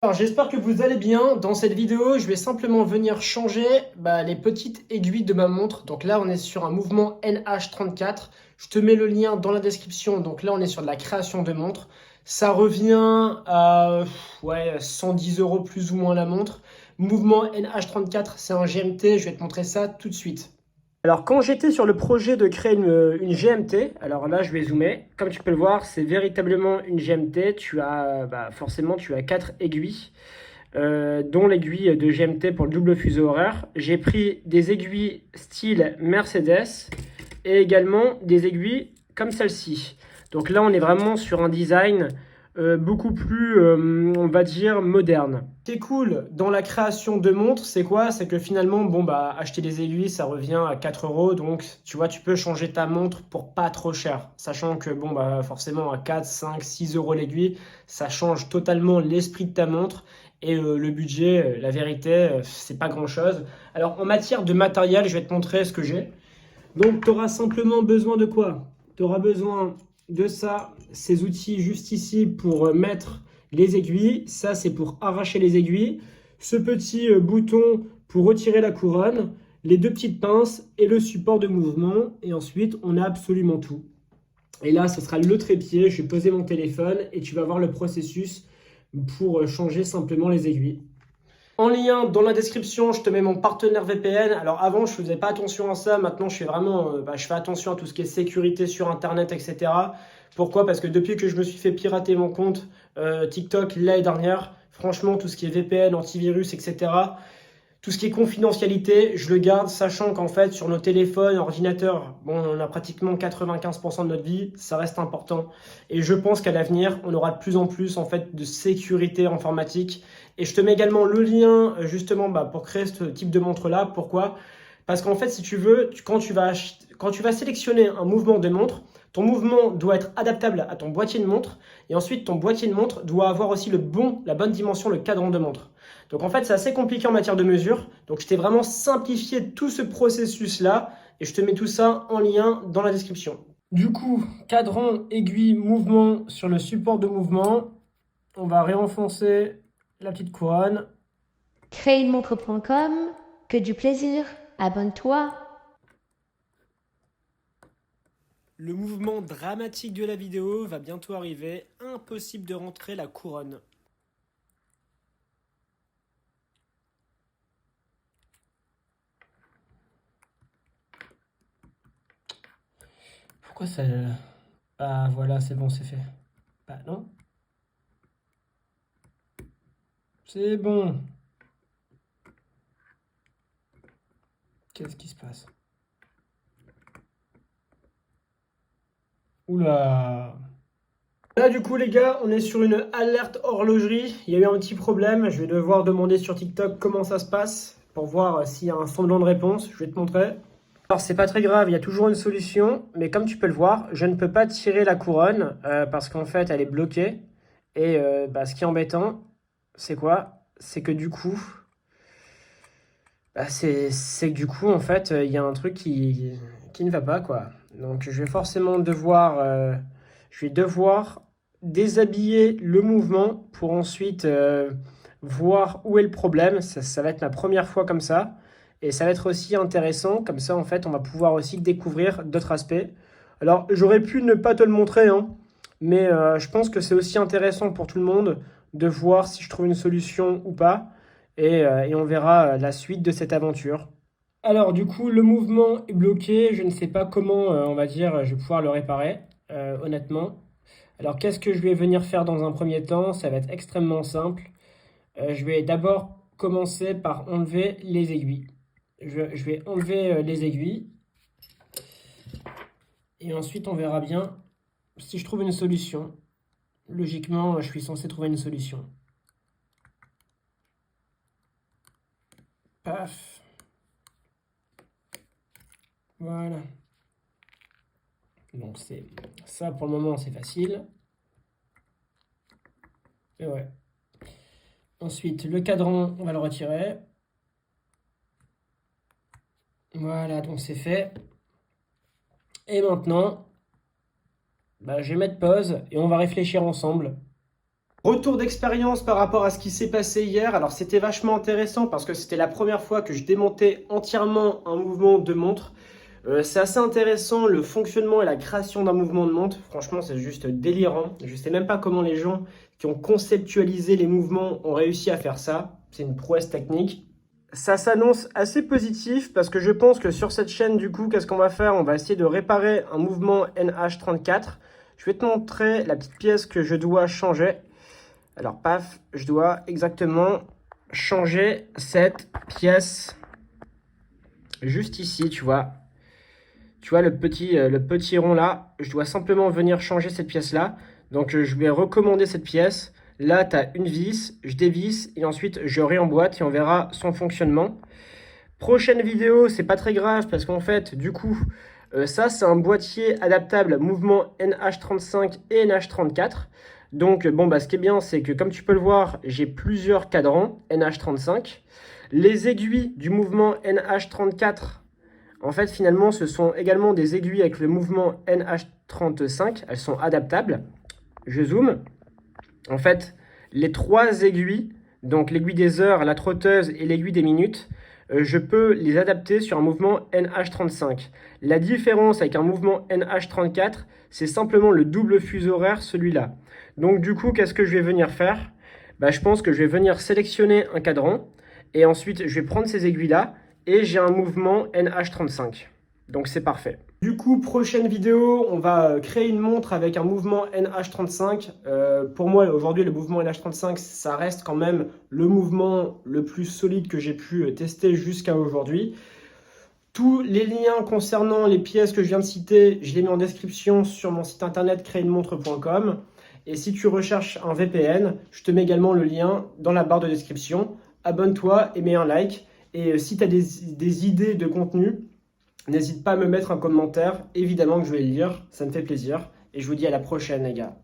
Alors, j'espère que vous allez bien. Dans cette vidéo, je vais simplement venir changer les petites aiguilles de ma montre. Donc là, on est sur un mouvement NH34. Je te mets le lien dans la description. Donc là, on est sur de la création de montre. Ça revient à 110 euros plus ou moins la montre. Mouvement NH34, c'est un GMT. Je vais te montrer ça tout de suite. Alors, quand j'étais sur le projet de créer une GMT, alors là, je vais zoomer. Comme tu peux le voir, c'est véritablement une GMT. Forcément, tu as 4 aiguilles, dont l'aiguille de GMT pour le double fuseau horaire. J'ai pris des aiguilles style Mercedes et également des aiguilles comme celle-ci. Donc là, on est vraiment sur un design beaucoup plus, on va dire, moderne. Ce qui est cool dans la création de montres, c'est quoi? C'est que finalement, acheter des aiguilles, ça revient à 4 euros. Donc, tu vois, tu peux changer ta montre pour pas trop cher. Sachant que, forcément, à 4, 5, 6 euros l'aiguille, ça change totalement l'esprit de ta montre. Et le budget, la vérité, c'est pas grand-chose. Alors, en matière de matériel, je vais te montrer ce que j'ai. Donc, tu auras simplement besoin de quoi? Tu auras besoin de ça, ces outils juste ici pour mettre les aiguilles. Ça, c'est pour arracher les aiguilles. Ce petit bouton pour retirer la couronne, les deux petites pinces et le support de mouvement. Et ensuite, on a absolument tout. Et là, ce sera le trépied. Je vais poser mon téléphone et tu vas voir le processus pour changer simplement les aiguilles. En lien dans la description, je te mets mon partenaire VPN. Alors avant, je faisais pas attention à ça. Maintenant, je fais vraiment, je fais attention à tout ce qui est sécurité sur Internet, etc. Pourquoi? Parce que depuis que je me suis fait pirater mon compte TikTok l'année dernière, franchement, tout ce qui est VPN, antivirus, etc. Tout ce qui est confidentialité, je le garde, sachant qu'en fait, sur nos téléphones, ordinateurs, on a pratiquement 95% de notre vie, ça reste important. Et je pense qu'à l'avenir, on aura de plus en plus en fait de sécurité informatique. Et je te mets également le lien justement pour créer ce type de montre-là. Pourquoi? Parce qu'en fait, si tu veux, quand tu vas sélectionner un mouvement de montre, ton mouvement doit être adaptable à ton boîtier de montre. Et ensuite, ton boîtier de montre doit avoir aussi la bonne dimension, le cadran de montre. Donc en fait, c'est assez compliqué en matière de mesure. Donc je t'ai vraiment simplifié tout ce processus-là et je te mets tout ça en lien dans la description. Du coup, cadran, aiguille, mouvement sur le support de mouvement. On va réenfoncer la petite couronne. Créeunemontre.com, que du plaisir, abonne-toi. Le mouvement dramatique de la vidéo va bientôt arriver. Impossible de rentrer la couronne. Pourquoi ça... Ah voilà, c'est bon, c'est fait. Bah non. C'est bon. Qu'est-ce qui se passe? Oula. Là, du coup, les gars, on est sur une alerte horlogerie. Il y a eu un petit problème. Je vais devoir demander sur TikTok comment ça se passe pour voir s'il y a un semblant de réponse. Je vais te montrer. Alors, c'est pas très grave, il y a toujours une solution. Mais comme tu peux le voir, je ne peux pas tirer la couronne parce qu'en fait, elle est bloquée. Et ce qui est embêtant, c'est quoi? C'est que du coup, c'est que du coup, en fait, il y a un truc qui ne va pas, quoi. Donc, je vais forcément devoir déshabiller le mouvement pour ensuite voir où est le problème. Ça va être ma première fois comme ça. Et ça va être aussi intéressant. Comme ça, en fait, on va pouvoir aussi découvrir d'autres aspects. Alors, j'aurais pu ne pas te le montrer, hein, mais je pense que c'est aussi intéressant pour tout le monde de voir si je trouve une solution ou pas. Et on verra la suite de cette aventure. Alors, du coup, le mouvement est bloqué. Je ne sais pas comment, on va dire, je vais pouvoir le réparer, honnêtement. Alors, qu'est-ce que je vais venir faire dans un premier temps? Ça va être extrêmement simple. Je vais d'abord commencer par enlever les aiguilles. Je vais enlever les aiguilles. Et ensuite, on verra bien si je trouve une solution. Logiquement, je suis censé trouver une solution. Paf. Voilà. Donc c'est ça pour le moment, c'est facile. Et ouais. Ensuite, le cadran, on va le retirer. Voilà, donc c'est fait. Et maintenant, je vais mettre pause et on va réfléchir ensemble. Retour d'expérience par rapport à ce qui s'est passé hier. Alors c'était vachement intéressant parce que c'était la première fois que je démontais entièrement un mouvement de montre. C'est assez intéressant le fonctionnement et la création d'un mouvement de montre. Franchement, c'est juste délirant. Je sais même pas comment les gens qui ont conceptualisé les mouvements ont réussi à faire ça. C'est une prouesse technique. Ça s'annonce assez positif parce que je pense que sur cette chaîne, du coup, qu'est-ce qu'on va faire? On va essayer de réparer un mouvement NH34. Je vais te montrer la petite pièce que je dois changer. Alors, paf, je dois exactement changer cette pièce juste ici, tu vois. Tu vois le petit rond là, je dois simplement venir changer cette pièce-là. Donc, je vais recommander cette pièce. Là, tu as une vis, je dévisse et ensuite je réemboîte et on verra son fonctionnement. Prochaine vidéo, c'est pas très grave parce qu'en fait, du coup, ça, c'est un boîtier adaptable mouvement NH35 et NH34. Donc, bon, ce qui est bien, c'est que comme tu peux le voir, j'ai plusieurs cadrans NH35. Les aiguilles du mouvement NH34, en fait, finalement, ce sont également des aiguilles avec le mouvement NH35. Elles sont adaptables. Je zoome. En fait, les 3 aiguilles, donc l'aiguille des heures, la trotteuse et l'aiguille des minutes, je peux les adapter sur un mouvement NH35. La différence avec un mouvement NH34, c'est simplement le double fuseau horaire, celui-là. Donc du coup, qu'est-ce que je vais venir faire? Je pense que je vais venir sélectionner un cadran et ensuite je vais prendre ces aiguilles-là et j'ai un mouvement NH35. Donc c'est parfait. Du coup, prochaine vidéo, on va créer une montre avec un mouvement NH35. Pour moi, aujourd'hui, le mouvement NH35, ça reste quand même le mouvement le plus solide que j'ai pu tester jusqu'à aujourd'hui. Tous les liens concernant les pièces que je viens de citer, je les mets en description sur mon site internet créeunemontre.com. Et si tu recherches un VPN, je te mets également le lien dans la barre de description. Abonne-toi et mets un like. Et si tu as des idées de contenu, n'hésite pas à me mettre un commentaire, évidemment que je vais le lire, ça me fait plaisir. Et je vous dis à la prochaine les gars.